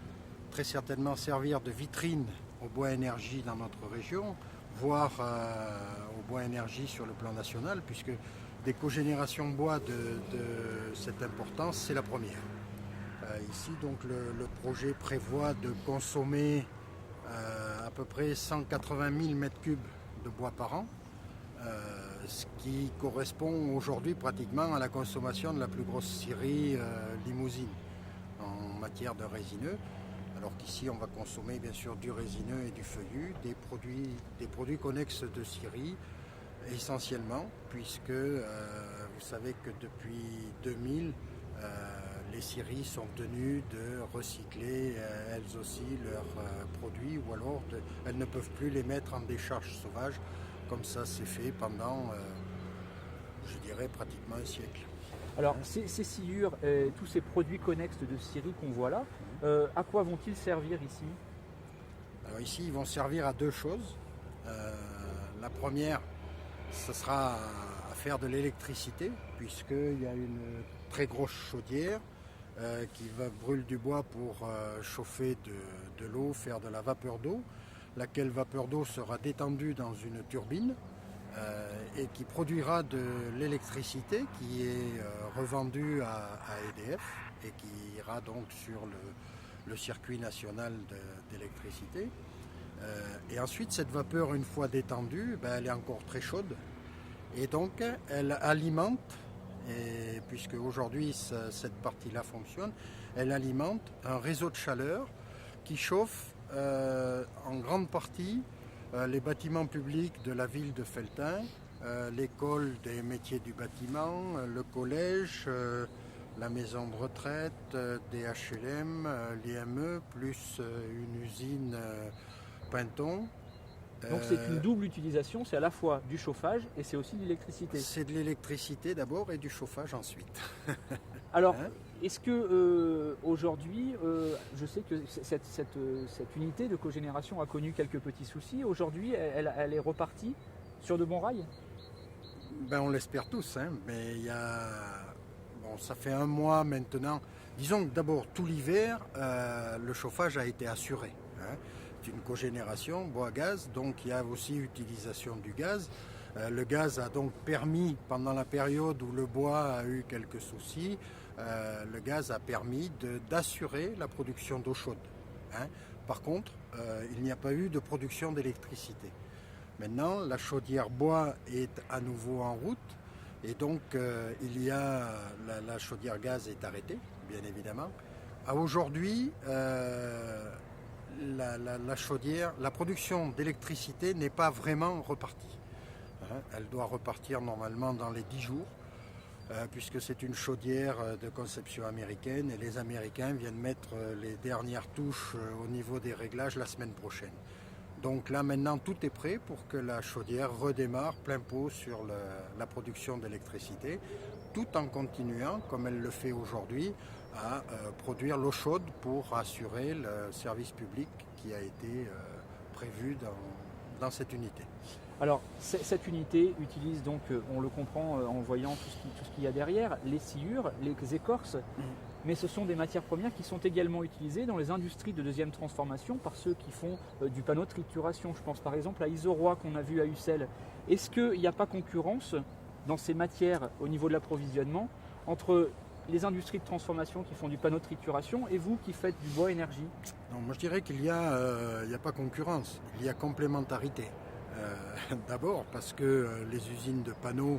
très certainement servir de vitrine au bois énergie dans notre région, voire au bois énergie sur le plan national, puisque des cogénérations bois de cette importance, c'est la première. Ici, donc, le projet prévoit de consommer à peu près 180 000 m3 de bois par an, ce qui correspond aujourd'hui pratiquement à la consommation de la plus grosse scierie limousine en matière de résineux. Alors qu'ici, on va consommer bien sûr du résineux et du feuillu, des produits connexes de scierie essentiellement, puisque vous savez que depuis 2000, les scieries sont tenues de recycler elles aussi leurs produits, ou alors elles ne peuvent plus les mettre en décharge sauvage, comme ça s'est fait pendant, je dirais, pratiquement un siècle. Alors ces sciures, tous ces produits connexes de scierie qu'on voit là, à quoi vont-ils servir ici ? Alors ici, ils vont servir à deux choses. La première, ce sera à faire de l'électricité, puisqu'il y a une très grosse chaudière qui brûle du bois pour chauffer de l'eau, faire de la vapeur d'eau, laquelle vapeur d'eau sera détendue dans une turbine et qui produira de l'électricité qui est revendue à EDF et qui ira donc sur le circuit national d'électricité. Et ensuite, cette vapeur, une fois détendue, elle est encore très chaude et donc elle alimente. Et puisque aujourd'hui cette partie-là fonctionne, elle alimente un réseau de chaleur qui chauffe en grande partie les bâtiments publics de la ville de Felletin, l'école des métiers du bâtiment, le collège, la maison de retraite, des HLM, l'IME, plus une usine Pinton. Donc c'est une double utilisation, c'est à la fois du chauffage et c'est aussi de l'électricité. C'est de l'électricité d'abord et du chauffage ensuite. Alors, est-ce que aujourd'hui, je sais que cette unité de cogénération a connu quelques petits soucis, aujourd'hui elle est repartie sur de bons rails? On l'espère tous, mais il y a... Bon, ça fait un mois maintenant. Disons que d'abord, tout l'hiver, le chauffage a été assuré. C'est une cogénération bois-gaz, donc il y a aussi utilisation du gaz. Le gaz a donc permis, pendant la période où le bois a eu quelques soucis, le gaz a permis d'assurer la production d'eau chaude. Par contre, il n'y a pas eu de production d'électricité. Maintenant, la chaudière bois est à nouveau en route et donc il y a la chaudière gaz est arrêtée, bien évidemment. Aujourd'hui, la chaudière, la production d'électricité n'est pas vraiment repartie. Elle doit repartir normalement dans les 10 jours, puisque c'est une chaudière de conception américaine et les Américains viennent mettre les dernières touches au niveau des réglages la semaine prochaine. Donc là maintenant tout est prêt pour que la chaudière redémarre plein pot sur la production d'électricité, tout en continuant, comme elle le fait aujourd'hui, à produire l'eau chaude pour assurer le service public qui a été prévu dans cette unité. Alors cette unité utilise donc, on le comprend en voyant tout ce qu'il y a derrière, les sciures, les écorces, mais ce sont des matières premières qui sont également utilisées dans les industries de deuxième transformation par ceux qui font du panneau de trituration. Je pense par exemple à Isoroi qu'on a vu à Ussel. Est-ce qu'il n'y a pas concurrence dans ces matières au niveau de l'approvisionnement entre les industries de transformation qui font du panneau de trituration et vous qui faites du bois énergie? Non, moi je dirais qu'il n'y a pas concurrence, il y a complémentarité. D'abord parce que les usines de panneaux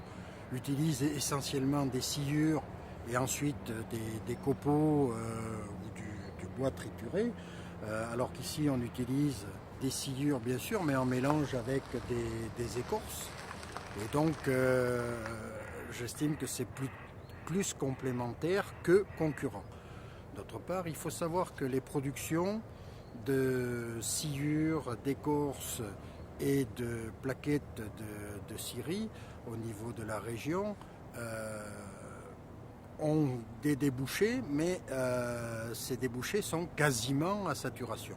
utilisent essentiellement des sciures et ensuite des copeaux ou du bois trituré, alors qu'ici on utilise des sciures bien sûr, mais en mélange avec des écorces. Et donc j'estime que c'est plus complémentaire que concurrent. D'autre part, il faut savoir que les productions de sciures, d'écorces et de plaquettes de scierie au niveau de la région ont des débouchés, mais ces débouchés sont quasiment à saturation.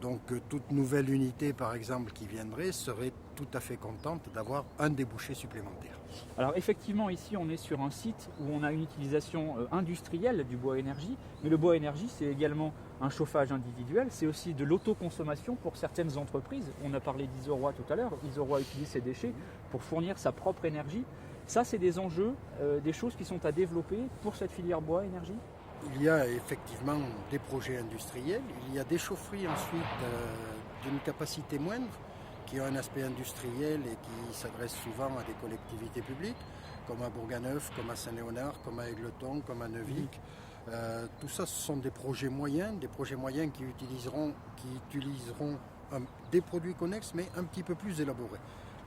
Donc toute nouvelle unité par exemple qui viendrait serait tout à fait contente d'avoir un débouché supplémentaire. Alors effectivement ici on est sur un site où on a une utilisation industrielle du bois énergie, mais le bois énergie c'est également un chauffage individuel, c'est aussi de l'autoconsommation pour certaines entreprises. On a parlé d'Isoroi tout à l'heure, Isoroi utilise ses déchets pour fournir sa propre énergie. Ça c'est des enjeux, des choses qui sont à développer pour cette filière bois énergie. Il y a effectivement des projets industriels, il y a des chaufferies ensuite d'une capacité moindre qui ont un aspect industriel et qui s'adressent souvent à des collectivités publiques comme à Bourganeuf, comme à Saint-Léonard, comme à Égletons, comme à Neuvic. Tout ça ce sont des projets moyens qui utiliseront des produits connexes mais un petit peu plus élaborés.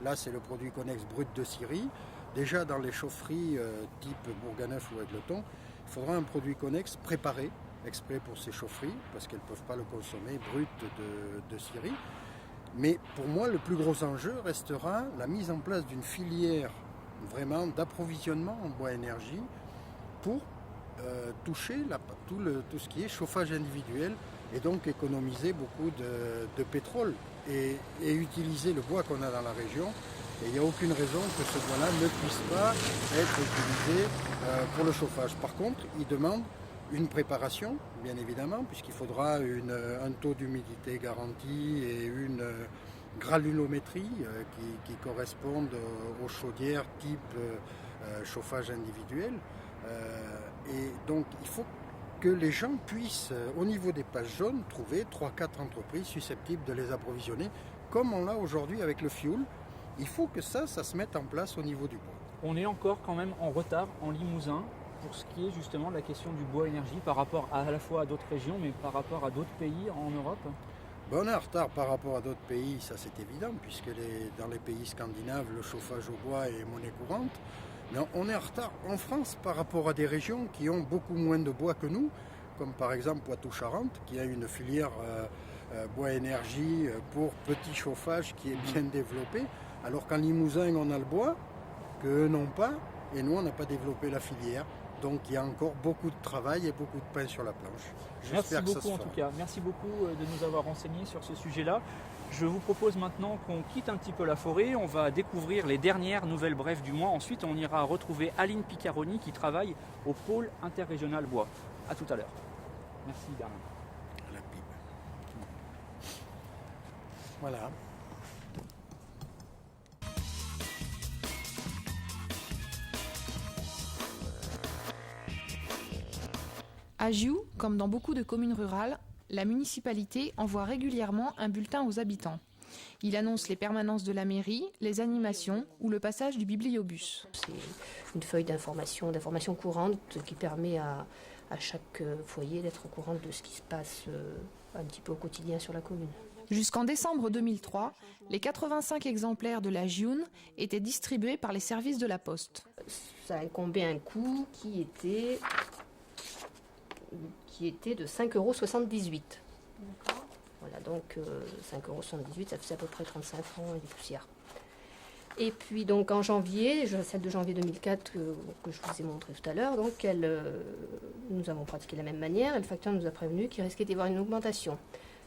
Là c'est le produit connexe brut de scierie. Déjà dans les chaufferies type Bourganeuf ou Égletons, il faudra un produit connexe préparé, exprès pour ces chaufferies, parce qu'elles ne peuvent pas le consommer brut de scierie. Mais pour moi, le plus gros enjeu restera la mise en place d'une filière vraiment d'approvisionnement en bois énergie pour toucher tout ce qui est chauffage individuel et donc économiser beaucoup de pétrole et utiliser le bois qu'on a dans la région. Et il n'y a aucune raison que ce bois-là ne puisse pas être utilisé pour le chauffage. Par contre, il demande une préparation, bien évidemment, puisqu'il faudra un taux d'humidité garanti et une granulométrie qui correspondent aux chaudières type chauffage individuel. Et donc, il faut que les gens puissent, au niveau des pages jaunes, trouver 3-4 entreprises susceptibles de les approvisionner, comme on l'a aujourd'hui avec le fioul. Il faut que ça se mette en place au niveau du bois. On est encore quand même en retard en Limousin pour ce qui est justement de la question du bois énergie par rapport à la fois à d'autres régions mais par rapport à d'autres pays en Europe. On est en retard par rapport à d'autres pays, ça c'est évident, puisque dans les pays scandinaves, le chauffage au bois est monnaie courante. Mais on est en retard en France par rapport à des régions qui ont beaucoup moins de bois que nous, comme par exemple Poitou-Charentes, qui a une filière bois énergie pour petit chauffage qui est bien développée, alors qu'en Limousin on a le bois, qu'eux n'ont pas, et nous on n'a pas développé la filière. Donc il y a encore beaucoup de travail et beaucoup de pain sur la planche. Merci beaucoup en tout cas. Merci beaucoup de nous avoir renseignés sur ce sujet-là. Je vous propose maintenant qu'on quitte un petit peu la forêt. On va découvrir les dernières nouvelles brèves du mois. Ensuite, on ira retrouver Aline Piccaroni qui travaille au pôle interrégional bois. À tout à l'heure. Merci Bernard. La pipe. Voilà. À Gioux, comme dans beaucoup de communes rurales, la municipalité envoie régulièrement un bulletin aux habitants. Il annonce les permanences de la mairie, les animations ou le passage du bibliobus. C'est une feuille d'information courante qui permet à chaque foyer d'être au courant de ce qui se passe un petit peu au quotidien sur la commune. Jusqu'en décembre 2003, les 85 exemplaires de la Gioune étaient distribués par les services de la Poste. Ça incombait un coût qui était de 5,78 €. Voilà, donc 5,78 €, ça faisait à peu près 35 francs et des poussières. Et puis donc en janvier, celle de janvier 2004 que je vous ai montré tout à l'heure, donc nous avons pratiqué de la même manière et le facteur nous a prévenu qu'il risquait d'y avoir une augmentation.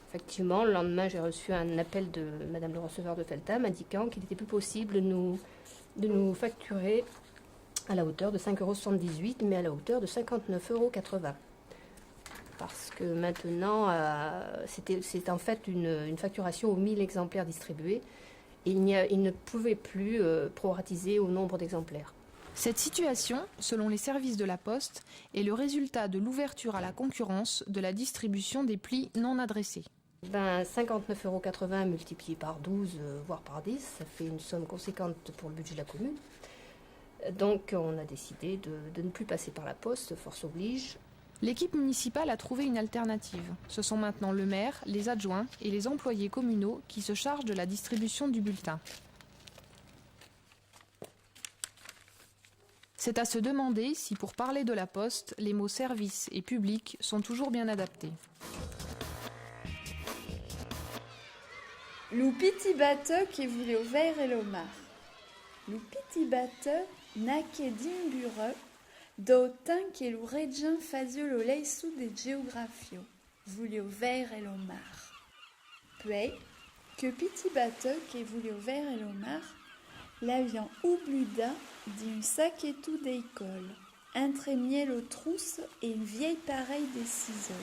Effectivement, le lendemain, j'ai reçu un appel de Madame le receveur de Feltham indiquant qu'il n'était plus possible de nous facturer à la hauteur de 5,78 €, mais à la hauteur de 59,80 €. Parce que maintenant, c'est en fait une facturation aux 1000 exemplaires distribués et il ne pouvait plus proratiser au nombre d'exemplaires. Cette situation, selon les services de la Poste, est le résultat de l'ouverture à la concurrence de la distribution des plis non adressés. 59,80 € multiplié par 12, voire par 10, ça fait une somme conséquente pour le budget de la commune. Donc on a décidé de ne plus passer par la Poste, force oblige. L'équipe municipale a trouvé une alternative. Ce sont maintenant le maire, les adjoints et les employés communaux qui se chargent de la distribution du bulletin. C'est à se demander si, pour parler de la Poste, les mots service et public sont toujours bien adaptés. Lo piti batte che voulait ouvert et l'omar. Lo piti batte n'a que d'imbure, d'autant que lo regien fazio lo leisu de geografio, voulait ouvert et l'omar. Puis, que piti batte che voulait ouvert et l'omar, l'avion oubluda d'un saquetou d'école, entre miel aux trousses et une vieille pareille des ciseaux.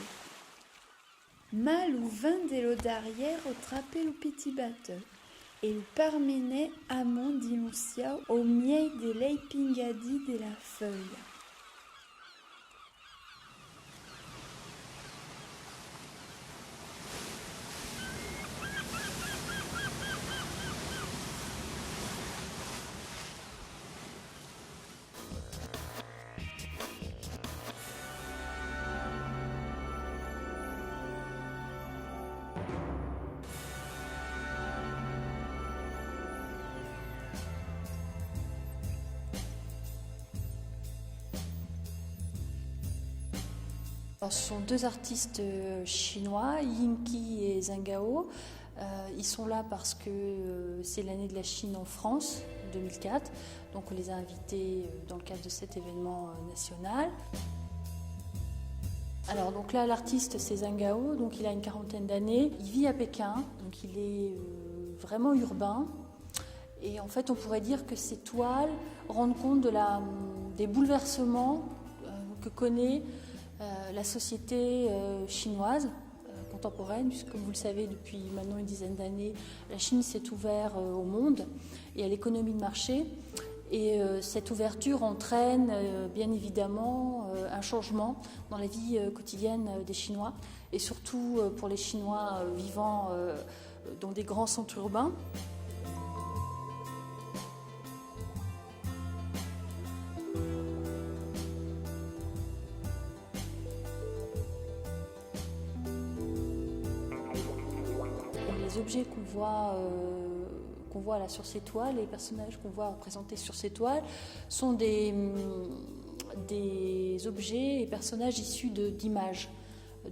Mal ou vin de l'eau derrière au trapé le petit bateau, et le parmené à mon dinuncia au miel de l'épingadi de la feuille. Alors, ce sont deux artistes chinois, Yingqi et Zhang Gao. Ils sont là parce que c'est l'année de la Chine en France, 2004. Donc on les a invités dans le cadre de cet événement national. Alors donc là, l'artiste, c'est Zhang Gao, donc il a une quarantaine d'années. Il vit à Pékin, donc il est vraiment urbain. Et en fait, on pourrait dire que ces toiles rendent compte des bouleversements que connaît la société chinoise contemporaine, puisque comme vous le savez, depuis maintenant une dizaine d'années, la Chine s'est ouverte au monde et à l'économie de marché. Et cette ouverture entraîne bien évidemment un changement dans la vie quotidienne des Chinois, et surtout pour les Chinois vivant dans des grands centres urbains. qu'on voit là sur ces toiles, les personnages qu'on voit représentés sur ces toiles, sont des objets et personnages issus d'images,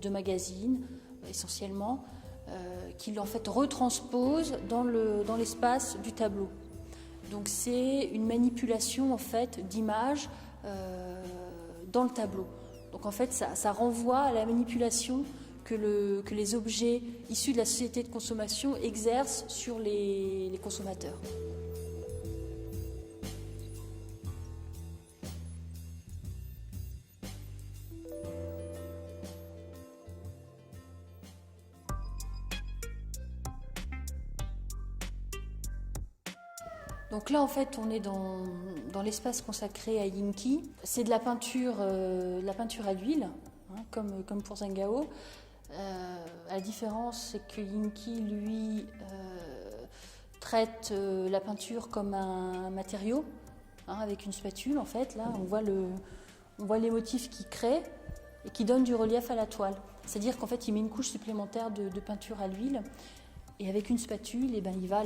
de magazines essentiellement, qui en fait retransposent dans l'espace du tableau. Donc c'est une manipulation en fait d'images dans le tableau. Donc en fait ça renvoie à la manipulation que les objets issus de la société de consommation exercent sur les consommateurs. Donc là, en fait, on est dans l'espace consacré à Yinki. C'est de la peinture à l'huile, hein, comme pour Zengao. La différence, c'est que Yinki, lui, traite la peinture comme un matériau, hein, avec une spatule, en fait. Là, on voit les motifs qu'il crée et qui donnent du relief à la toile. C'est-à-dire qu'en fait, il met une couche supplémentaire de peinture à l'huile et avec une spatule, il va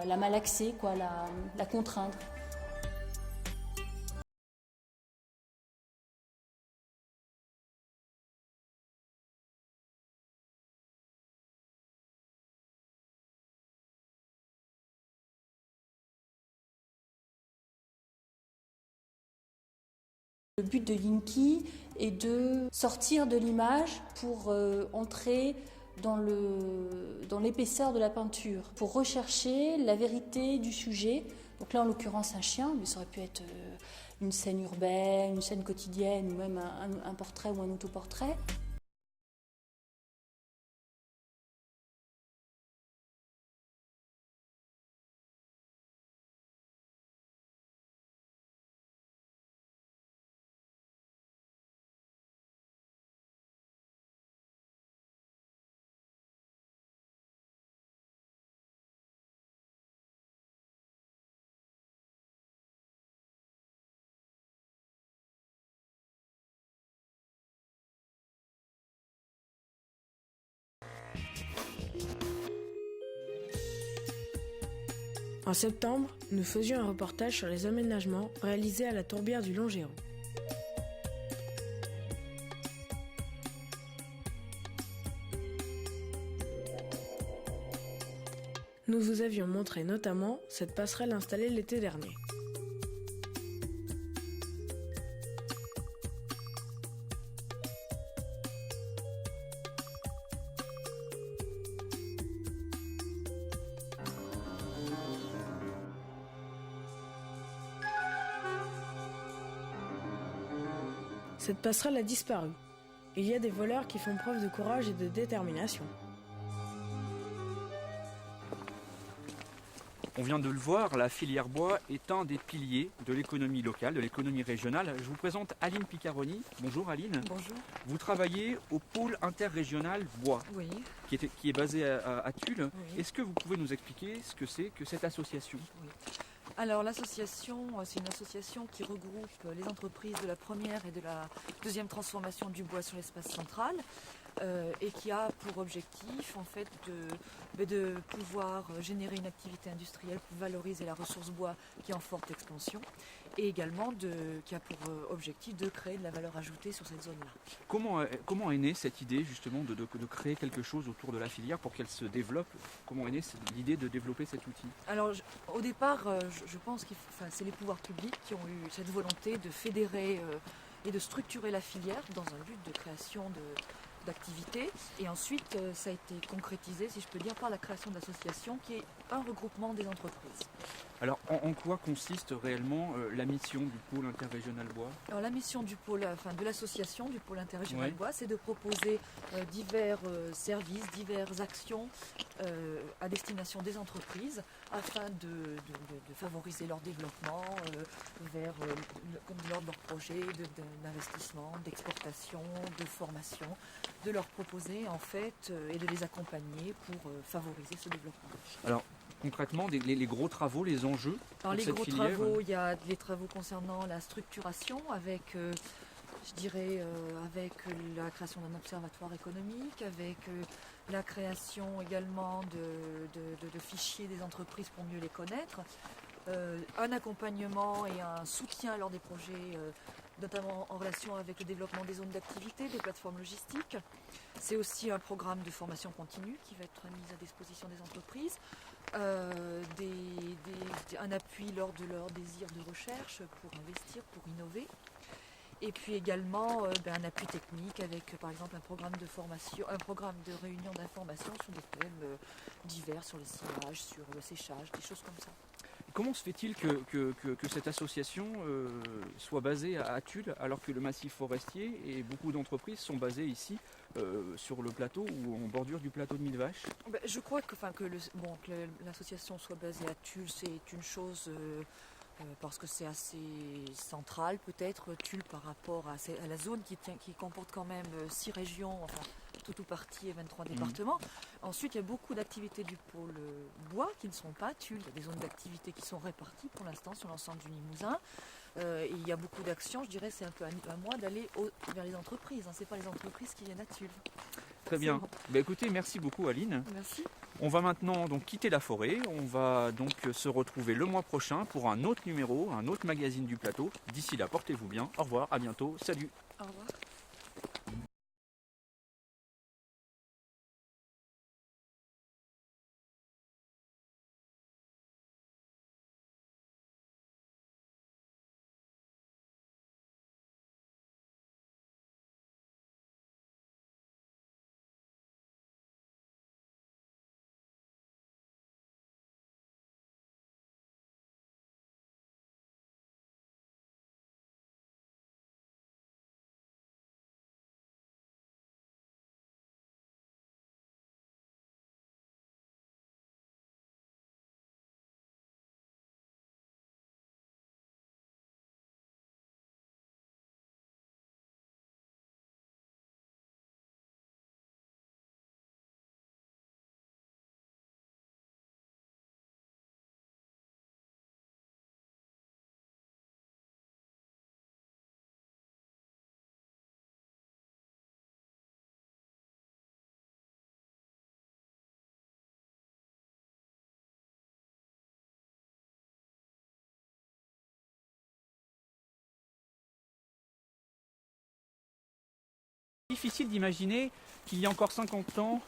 la malaxer, la contraindre. Le but de Yinki est de sortir de l'image pour entrer dans l'épaisseur de la peinture, pour rechercher la vérité du sujet. Donc là, en l'occurrence, un chien, mais ça aurait pu être une scène urbaine, une scène quotidienne, ou même un portrait ou un autoportrait. En septembre, nous faisions un reportage sur les aménagements réalisés à la tourbière du Long-Géant. Nous vous avions montré notamment cette passerelle installée l'été dernier. Cette passerelle a disparu. Il y a des voleurs qui font preuve de courage et de détermination. On vient de le voir, la filière bois est un des piliers de l'économie locale, de l'économie régionale. Je vous présente Aline Piccaroni. Bonjour Aline. Bonjour. Vous travaillez au pôle interrégional bois, oui. qui est basé à Tulle. Oui. Est-ce que vous pouvez nous expliquer ce que c'est que cette association ? Oui. Alors l'association, c'est une association qui regroupe les entreprises de la première et de la deuxième transformation du bois sur l'espace central et qui a pour objectif en fait de pouvoir générer une activité industrielle pour valoriser la ressource bois qui est en forte expansion et également qui a pour objectif de créer de la valeur ajoutée sur cette zone-là. Comment est née cette idée justement de créer quelque chose autour de la filière pour qu'elle se développe ? Comment est née l'idée de développer cet outil ? Alors au départ, je pense que c'est les pouvoirs publics qui ont eu cette volonté de fédérer et de structurer la filière dans un but de création d'activités. Et ensuite, ça a été concrétisé, si je peux dire, par la création d'associations qui est un regroupement des entreprises. Alors, en quoi consiste réellement la mission du pôle interrégional bois ? Alors, la mission de l'association du pôle interrégional bois, c'est de proposer divers services, diverses actions à destination des entreprises afin de favoriser leur développement vers lors de leurs projets d'investissement, d'exportation, de formation, de leur proposer en fait et de les accompagner pour favoriser ce développement. Alors, concrètement, les gros travaux, les enjeux. Alors pour les cette gros filière, travaux, il y a les travaux concernant la structuration avec je dirais avec la création d'un observatoire économique, avec la création également de fichiers des entreprises pour mieux les connaître, un accompagnement et un soutien lors des projets, notamment en relation avec le développement des zones d'activité, des plateformes logistiques. C'est aussi un programme de formation continue qui va être mis à disposition des entreprises, un appui lors de leur désir de recherche pour investir, pour innover. Et puis également un appui technique avec par exemple un programme de formation, un programme de réunion d'information sur des thèmes divers, sur le sillage, sur le séchage, des choses comme ça. Comment se fait-il que cette association soit basée à Tulle alors que le massif forestier et beaucoup d'entreprises sont basées ici sur le plateau ou en bordure du plateau de Millevaches? Je crois que l'association soit basée à Tulle, c'est une chose parce que c'est assez central peut-être, Tulle par rapport à la zone qui comporte quand même 6 régions, enfin tout ou partie et 23 départements. Ensuite, il y a beaucoup d'activités du pôle bois qui ne sont pas à Tulle. Il y a des zones d'activité qui sont réparties pour l'instant sur l'ensemble du Limousin. Et il y a beaucoup d'actions, je dirais, c'est un peu à moi d'aller vers les entreprises. Ce n'est pas les entreprises qui viennent à Tulle. Très bien. Bon. Écoutez, merci beaucoup Aline. Merci. On va maintenant donc quitter la forêt. On va donc se retrouver le mois prochain pour un autre numéro, un autre magazine du plateau. D'ici là, portez-vous bien. Au revoir, à bientôt. Salut. Au revoir. Difficile d'imaginer qu'il y a encore 50 ans,